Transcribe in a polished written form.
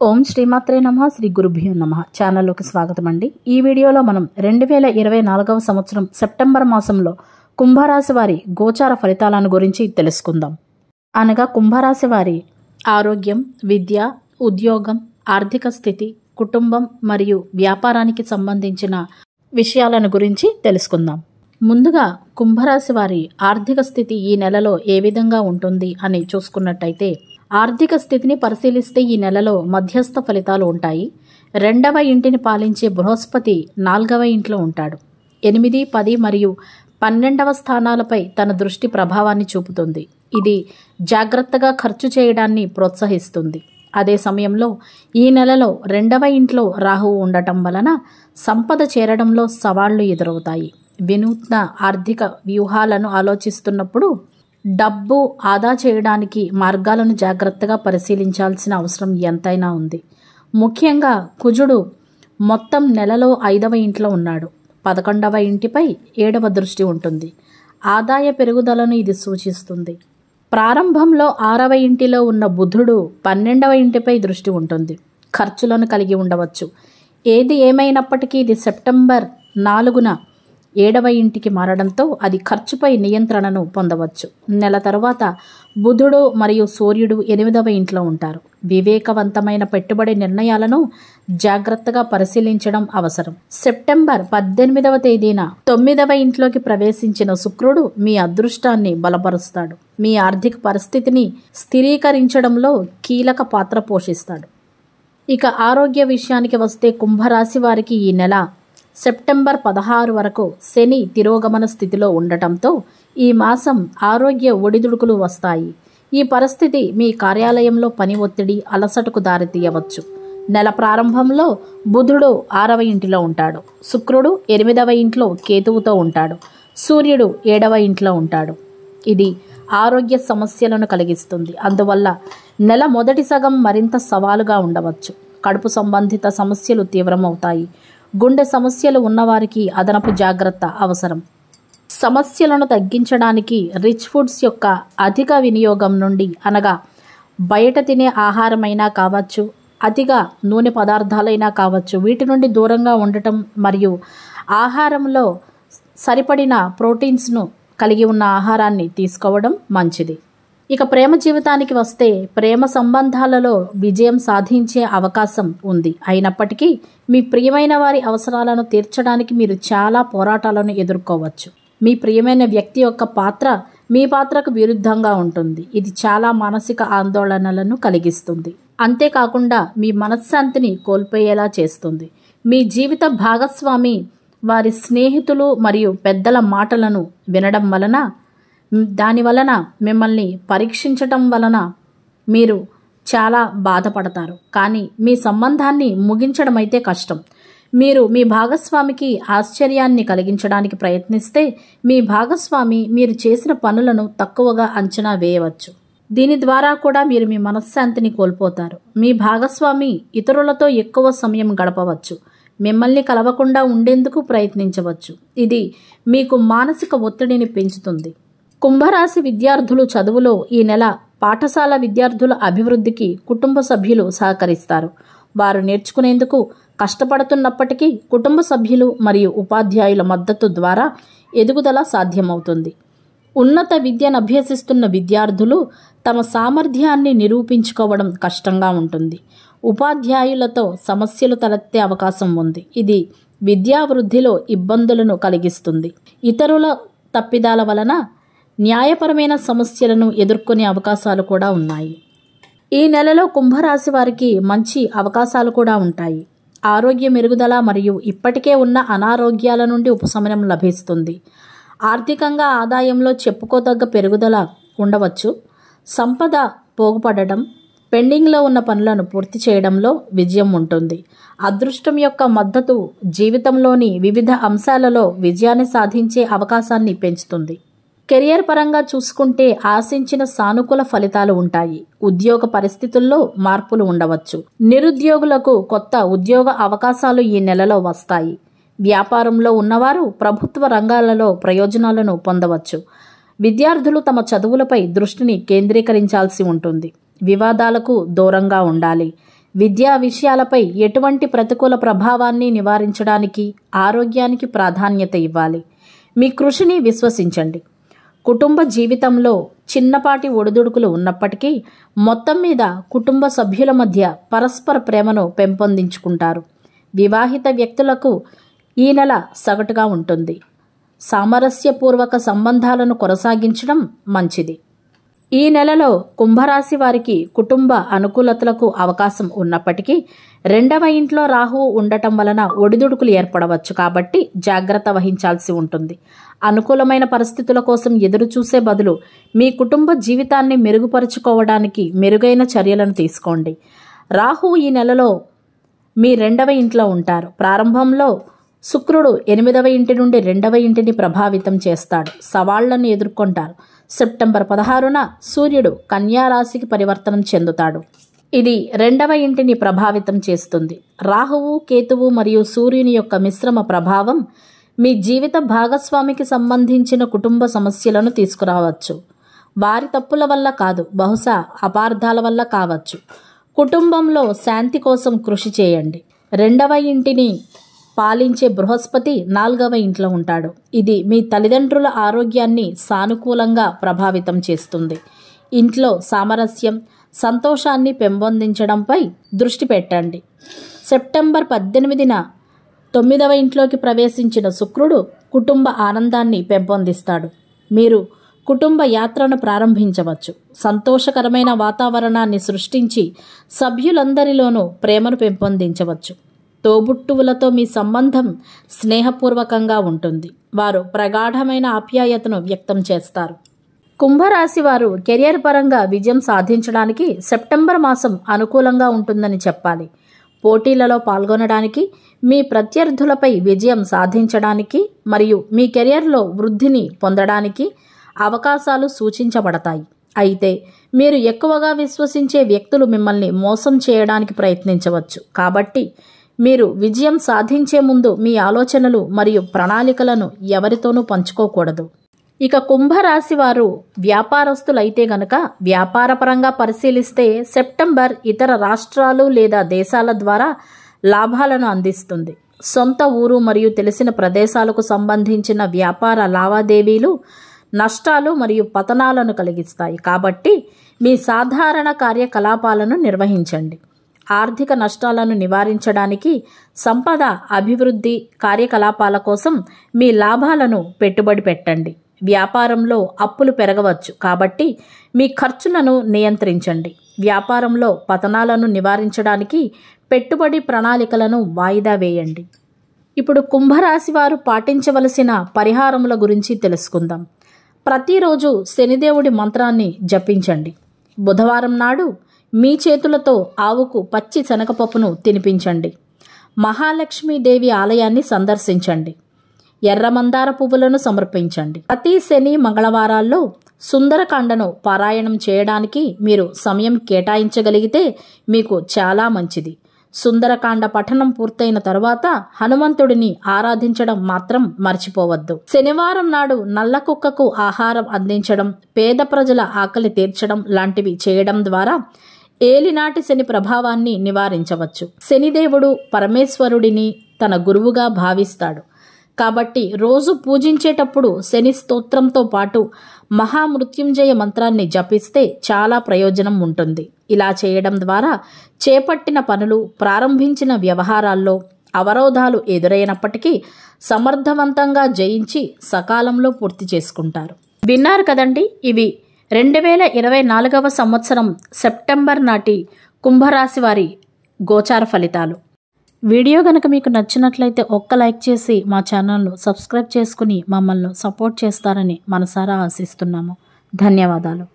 ఓం శ్రీమాత్రే నమః శ్రీ గురుభ్యో నమః ఛానల్లోకి స్వాగతం అండి. ఈ వీడియోలో మనం 2024వ సంవత్సరం సెప్టెంబర్ మాసంలో కుంభరాశి వారి గోచార ఫలితాలను గురించి తెలుసుకుందాం. అనగా కుంభరాశి వారి ఆరోగ్యం, విద్య, ఉద్యోగం, ఆర్థిక స్థితి, కుటుంబం మరియు వ్యాపారానికి సంబంధించిన విషయాలను గురించి తెలుసుకుందాం. ముందుగా కుంభరాశి వారి ఆర్థిక స్థితి ఈ నెలలో ఏ విధంగా ఉంటుంది అని చూసుకున్నట్టయితే, ఆర్థిక స్థితిని పరిశీలిస్తే ఈ నెలలో మధ్యస్థ ఫలితాలు ఉంటాయి. 2వ ఇంటిని పాలించే బృహస్పతి 4వ ఇంట్లో ఉంటాడు. 8, 10 మరియు 12వ స్థానాలపై తన దృష్టి ప్రభావాన్ని చూపుతుంది. ఇది జాగ్రత్తగా ఖర్చు చేయడాన్ని ప్రోత్సహిస్తుంది. అదే సమయంలో ఈ నెలలో 2వ ఇంట్లో రాహువు ఉండటం వలన సంపద చేరడంలో సవాళ్లు ఎదురవుతాయి. వినూత్న ఆర్థిక వ్యూహాలను ఆలోచిస్తున్నప్పుడు డబ్బు ఆదా చేయడానికి మార్గాలను జాగ్రత్తగా పరిశీలించాల్సిన అవసరం ఎంతైనా ఉంది. ముఖ్యంగా కుజుడు మొత్తం నెలలో 5వ ఇంట్లో ఉన్నాడు. 11వ ఇంటిపై 7వ దృష్టి ఉంటుంది. ఆదాయ పెరుగుదలను ఇది సూచిస్తుంది. ప్రారంభంలో 6వ ఇంటిలో ఉన్న బుధుడు 12వ ఇంటిపై దృష్టి ఉంటుంది. ఖర్చులను కలిగి ఉండవచ్చు. ఏది ఏమైనప్పటికీ ఇది సెప్టెంబర్ 4న 7వ ఇంటికి మారడంతో అది ఖర్చుపై నియంత్రణను పొందవచ్చు. నెల తర్వాత బుధుడు మరియు సూర్యుడు 8వ ఇంట్లో ఉంటారు. వివేకవంతమైన పెట్టుబడి నిర్ణయాలను జాగ్రత్తగా పరిశీలించడం అవసరం. సెప్టెంబర్ 18వ తేదీన 9వ ఇంట్లోకి ప్రవేశించిన శుక్రుడు మీ అదృష్టాన్ని బలపరుస్తాడు. మీ ఆర్థిక పరిస్థితిని స్థిరీకరించడంలో కీలక పాత్ర పోషిస్తాడు. ఇక ఆరోగ్య విషయానికి వస్తే కుంభరాశి వారికి ఈ నెల సెప్టెంబర్ 16 వరకు శని తిరోగమన స్థితిలో ఉండటంతో ఈ మాసం ఆరోగ్య ఒడిదుడుకులు వస్తాయి. ఈ పరిస్థితి మీ కార్యాలయంలో పని ఒత్తిడి, అలసటకు దారితీయవచ్చు. నెల ప్రారంభంలో బుధుడు 6వ ఇంటిలో ఉంటాడు. శుక్రుడు 8వ ఇంట్లో కేతువుతో ఉంటాడు. సూర్యుడు 7వ ఇంట్లో ఉంటాడు. ఇది ఆరోగ్య సమస్యలను కలిగిస్తుంది. అందువల్ల నెల మొదటి సగం మరింత సవాలుగా ఉండవచ్చు. కడుపు సంబంధిత సమస్యలు తీవ్రమవుతాయి. గుండె సమస్యలు ఉన్నవారికి అదనపు జాగ్రత్త అవసరం. సమస్యలను తగ్గించడానికి రిచ్ ఫుడ్స్ యొక్క అధిక వినియోగం నుండి, అనగా బయట తినే ఆహారమైనా కావచ్చు, అతిగా నూనె పదార్థాలైనా కావచ్చు, వీటి నుండి దూరంగా ఉండటం మరియు ఆహారంలో సరిపడిన ప్రోటీన్స్ను కలిగి ఉన్న ఆహారాన్ని తీసుకోవడం మంచిది. ఇక ప్రేమ జీవితానికి వస్తే ప్రేమ సంబంధాలలో విజయం సాధించే అవకాశం ఉంది. అయినప్పటికీ మీ ప్రియమైన వారి అవసరాలను తీర్చడానికి మీరు చాలా పోరాటాలను ఎదుర్కోవచ్చు. మీ ప్రియమైన వ్యక్తి యొక్క పాత్ర మీ పాత్రకు విరుద్ధంగా ఉంటుంది. ఇది చాలా మానసిక ఆందోళనలను కలిగిస్తుంది. అంతేకాకుండా మీ మనశ్శాంతిని కోల్పోయేలా చేస్తుంది. మీ జీవిత భాగస్వామి వారి స్నేహితులు మరియు పెద్దల మాటలను వినడం వలన, దాని వలన మిమ్మల్ని పరీక్షించటం వలన మీరు చాలా బాధపడతారు. కానీ మీ సంబంధాన్ని ముగించడం అయితే కష్టం. మీరు మీ భాగస్వామికి ఆశ్చర్యాన్ని కలిగించడానికి ప్రయత్నిస్తే మీ భాగస్వామి మీరు చేసిన పనులను తక్కువగా అంచనా వేయవచ్చు. దీని ద్వారా కూడా మీరు మీ మనశ్శాంతిని కోల్పోతారు. మీ భాగస్వామి ఇతరులతో ఎక్కువ సమయం గడపవచ్చు. మిమ్మల్ని కలవకుండా ఉండేందుకు ప్రయత్నించవచ్చు. ఇది మీకు మానసిక ఒత్తిడిని పెంచుతుంది. కుంభరాశి విద్యార్థులు చదువులో ఈ నెల పాఠశాల విద్యార్థుల అభివృద్ధికి కుటుంబ సభ్యులు సహకరిస్తారు. వారు నేర్చుకునేందుకు కష్టపడుతున్నప్పటికీ కుటుంబ సభ్యులు మరియు ఉపాధ్యాయుల మద్దతు ద్వారా ఎదుగుదల సాధ్యమవుతుంది. ఉన్నత విద్యను అభ్యసిస్తున్న విద్యార్థులు తమ సామర్థ్యాన్ని నిరూపించుకోవడం కష్టంగా ఉంటుంది. ఉపాధ్యాయులతో సమస్యలు తలెత్తే అవకాశం ఉంది. ఇది విద్యావృద్ధిలో ఇబ్బందులను కలిగిస్తుంది. ఇతరుల తప్పిదాల వలన న్యాయపరమైన సమస్యలను ఎదుర్కొనే అవకాశాలు కూడా ఉన్నాయి. ఈ నెలలో కుంభరాశి వారికి మంచి అవకాశాలు కూడా ఉంటాయి. ఆరోగ్య మెరుగుదల మరియు ఇప్పటికే ఉన్న అనారోగ్యాల నుండి ఉపశమనం లభిస్తుంది. ఆర్థికంగా ఆదాయంలో చెప్పుకోదగ్గ పెరుగుదల ఉండవచ్చు. సంపద పోగుపడడం, పెండింగ్లో ఉన్న పనులను పూర్తి చేయడంలో విజయం ఉంటుంది. అదృష్టం యొక్క మద్దతు జీవితంలోని వివిధ అంశాలలో విజయాన్ని సాధించే అవకాశాన్ని పెంచుతుంది. కెరియర్ పరంగా చూసుకుంటే ఆశించిన సానుకూల ఫలితాలు ఉంటాయి. ఉద్యోగ పరిస్థితుల్లో మార్పులు ఉండవచ్చు. నిరుద్యోగులకు కొత్త ఉద్యోగ అవకాశాలు ఈ నెలలో వస్తాయి. వ్యాపారంలో ఉన్నవారు ప్రభుత్వ రంగాలలో ప్రయోజనాలను పొందవచ్చు. విద్యార్థులు తమ చదువులపై దృష్టిని కేంద్రీకరించాల్సి ఉంటుంది. వివాదాలకు దూరంగా ఉండాలి. విద్యా విషయాలపై ఎటువంటి ప్రతికూల ప్రభావాన్ని నివారించడానికి ఆరోగ్యానికి ప్రాధాన్యత ఇవ్వాలి. మీ కృషిని విశ్వసించండి. కుటుంబ జీవితంలో చిన్నపాటి ఒడిదుడుకులు ఉన్నప్పటికీ మొత్తం మీద కుటుంబ సభ్యుల మధ్య పరస్పర ప్రేమను పెంపొందించుకుంటారు. వివాహిత వ్యక్తులకు ఈ నెల సగటుగా ఉంటుంది. సామరస్యపూర్వక సంబంధాలను కొనసాగించడం మంచిది. ఈ నెలలో కుంభరాశి వారికి కుటుంబ అనుకూలతలకు అవకాశం ఉన్నప్పటికీ 2వ ఇంట్లో రాహువు ఉండటం వలన ఒడిదుడుకులు ఏర్పడవచ్చు. కాబట్టి జాగ్రత్త వహించాల్సి ఉంటుంది. అనుకూలమైన పరిస్థితుల కోసం ఎదురు చూసే బదులు మీ కుటుంబ జీవితాన్ని మెరుగుపరుచుకోవడానికి మెరుగైన చర్యలను తీసుకోండి. రాహువు ఈ నెలలో మీ 2వ ఇంట్లో ఉంటారు. ప్రారంభంలో శుక్రుడు 8వ ఇంటి నుండి 2వ ఇంటిని ప్రభావితం చేస్తాడు. సవాళ్లను ఎదుర్కొంటారు. సెప్టెంబర్ 16న సూర్యుడు కన్యా రాశికి పరివర్తనం చెందుతాడు. ఇది 2వ ఇంటిని ప్రభావితం చేస్తుంది. రాహువు, కేతువు మరియు సూర్యుని యొక్క మిశ్రమ ప్రభావం మీ జీవిత భాగస్వామికి సంబంధించిన కుటుంబ సమస్యలను తీసుకురావచ్చు. వారి తప్పుల వల్ల కాదు, బహుశా అపార్థాల వల్ల కావచ్చు. కుటుంబంలో శాంతి కోసం కృషి చేయండి. 2వ ఇంటిని పాలించే బృహస్పతి 4వ ఇంట్లో ఉంటాడు. ఇది మీ తల్లిదండ్రుల ఆరోగ్యాన్ని సానుకూలంగా ప్రభావితం చేస్తుంది. ఇంట్లో సామరస్యం, సంతోషాన్ని పెంపొందించడంపై దృష్టి పెట్టండి. సెప్టెంబర్ 18న 9వ ఇంట్లోకి ప్రవేశించిన శుక్రుడు కుటుంబ ఆనందాన్ని పెంపొందిస్తాడు. మీరు కుటుంబ యాత్రను ప్రారంభించవచ్చు. సంతోషకరమైన వాతావరణాన్ని సృష్టించి సభ్యులందరిలోనూ ప్రేమను పెంపొందించవచ్చు. తోబుట్టువులతో మీ సంబంధం స్నేహపూర్వకంగా ఉంటుంది. వారు ప్రగాఢమైన ఆప్యాయతను వ్యక్తం చేస్తారు. కుంభరాశి వారు కెరియర్ పరంగా విజయం సాధించడానికి సెప్టెంబర్ మాసం అనుకూలంగా ఉంటుందని చెప్పాలి. పోటీలలో పాల్గొనడానికి, మీ ప్రత్యర్థులపై విజయం సాధించడానికి మరియు మీ కెరియర్లో వృద్ధిని పొందడానికి అవకాశాలు సూచించబడతాయి. అయితే మీరు ఎక్కువగా విశ్వసించే వ్యక్తులు మిమ్మల్ని మోసం చేయడానికి ప్రయత్నించవచ్చు. కాబట్టి మీరు విజయం సాధించే ముందు మీ ఆలోచనలు మరియు ప్రణాళికలను ఎవరితోనూ పంచుకోకూడదు. ఇక కుంభరాశి వారు వ్యాపారస్తులైతే గనక వ్యాపారపరంగా పరిశీలిస్తే సెప్టెంబర్ ఇతర రాష్ట్రాలు లేదా దేశాల ద్వారా లాభాలను అందిస్తుంది. సొంత ఊరు మరియు తెలిసిన ప్రదేశాలకు సంబంధించిన వ్యాపార లావాదేవీలు నష్టాలు మరియు పతనాలను కలిగిస్తాయి. కాబట్టి మీ సాధారణ కార్యకలాపాలను నిర్వహించండి. ఆర్థిక నష్టాలను నివారించడానికి సంపద అభివృద్ధి కార్యకలాపాల కోసం మీ లాభాలను పెట్టుబడి పెట్టండి. వ్యాపారంలో అప్పులు పెరగవచ్చు. కాబట్టి మీ ఖర్చులను నియంత్రించండి. వ్యాపారంలో పతనాలను నివారించడానికి పెట్టుబడి ప్రణాళికలను వాయిదా వేయండి. ఇప్పుడు కుంభరాశి వారు పాటించవలసిన పరిహారముల గురించి తెలుసుకుందాం. ప్రతిరోజు శనిదేవుడి మంత్రాన్ని జపించండి. బుధవారం నాడు మీ చేతులతో ఆవుకు పచ్చి శనగపప్పును తినిపించండి. మహాలక్ష్మీదేవి ఆలయాన్ని సందర్శించండి. ఎర్ర మందార పువ్వులను సమర్పించండి. ప్రతి శని మంగళవారాల్లో సుందరకాండను పారాయణం చేయడానికి మీరు సమయం కేటాయించగలిగితే మీకు చాలా మంచిది. సుందరకాండ పఠనం పూర్తయిన తరువాత హనుమంతుడిని ఆరాధించడం మాత్రం మర్చిపోవద్దు. శనివారం నాడు నల్ల కుక్కకు ఆహారం అందించడం, పేద ప్రజల ఆకలి తీర్చడం లాంటివి చేయడం ద్వారా ఏలినాటి శని ప్రభావాన్ని నివారించవచ్చు. శనిదేవుడు పరమేశ్వరుడిని తన గురువుగా భావిస్తాడు. కాబట్టి రోజు పూజించేటప్పుడు శని స్తోత్రంతో పాటు మహామృత్యుంజయ మంత్రాన్ని జపిస్తే చాలా ప్రయోజనం ఉంటుంది. ఇలా చేయడం ద్వారా చేపట్టిన పనులు, ప్రారంభించిన వ్యవహారాల్లో అవరోధాలు ఎదురైనప్పటికీ సమర్థవంతంగా జయించి సకాలంలో పూర్తి చేసుకుంటారు. విన్నారు కదండి, ఇవి 2024వ సంవత్సరం సెప్టెంబర్ నాటి కుంభరాశి వారి గోచార ఫలితాలు. వీడియో కనుక మీకు నచ్చినట్లయితే ఒక్క లైక్ చేసి మా ఛానల్ను సబ్స్క్రైబ్ చేసుకుని మమ్మల్ని సపోర్ట్ చేస్తారని మనసారా ఆశిస్తున్నాము. ధన్యవాదాలు.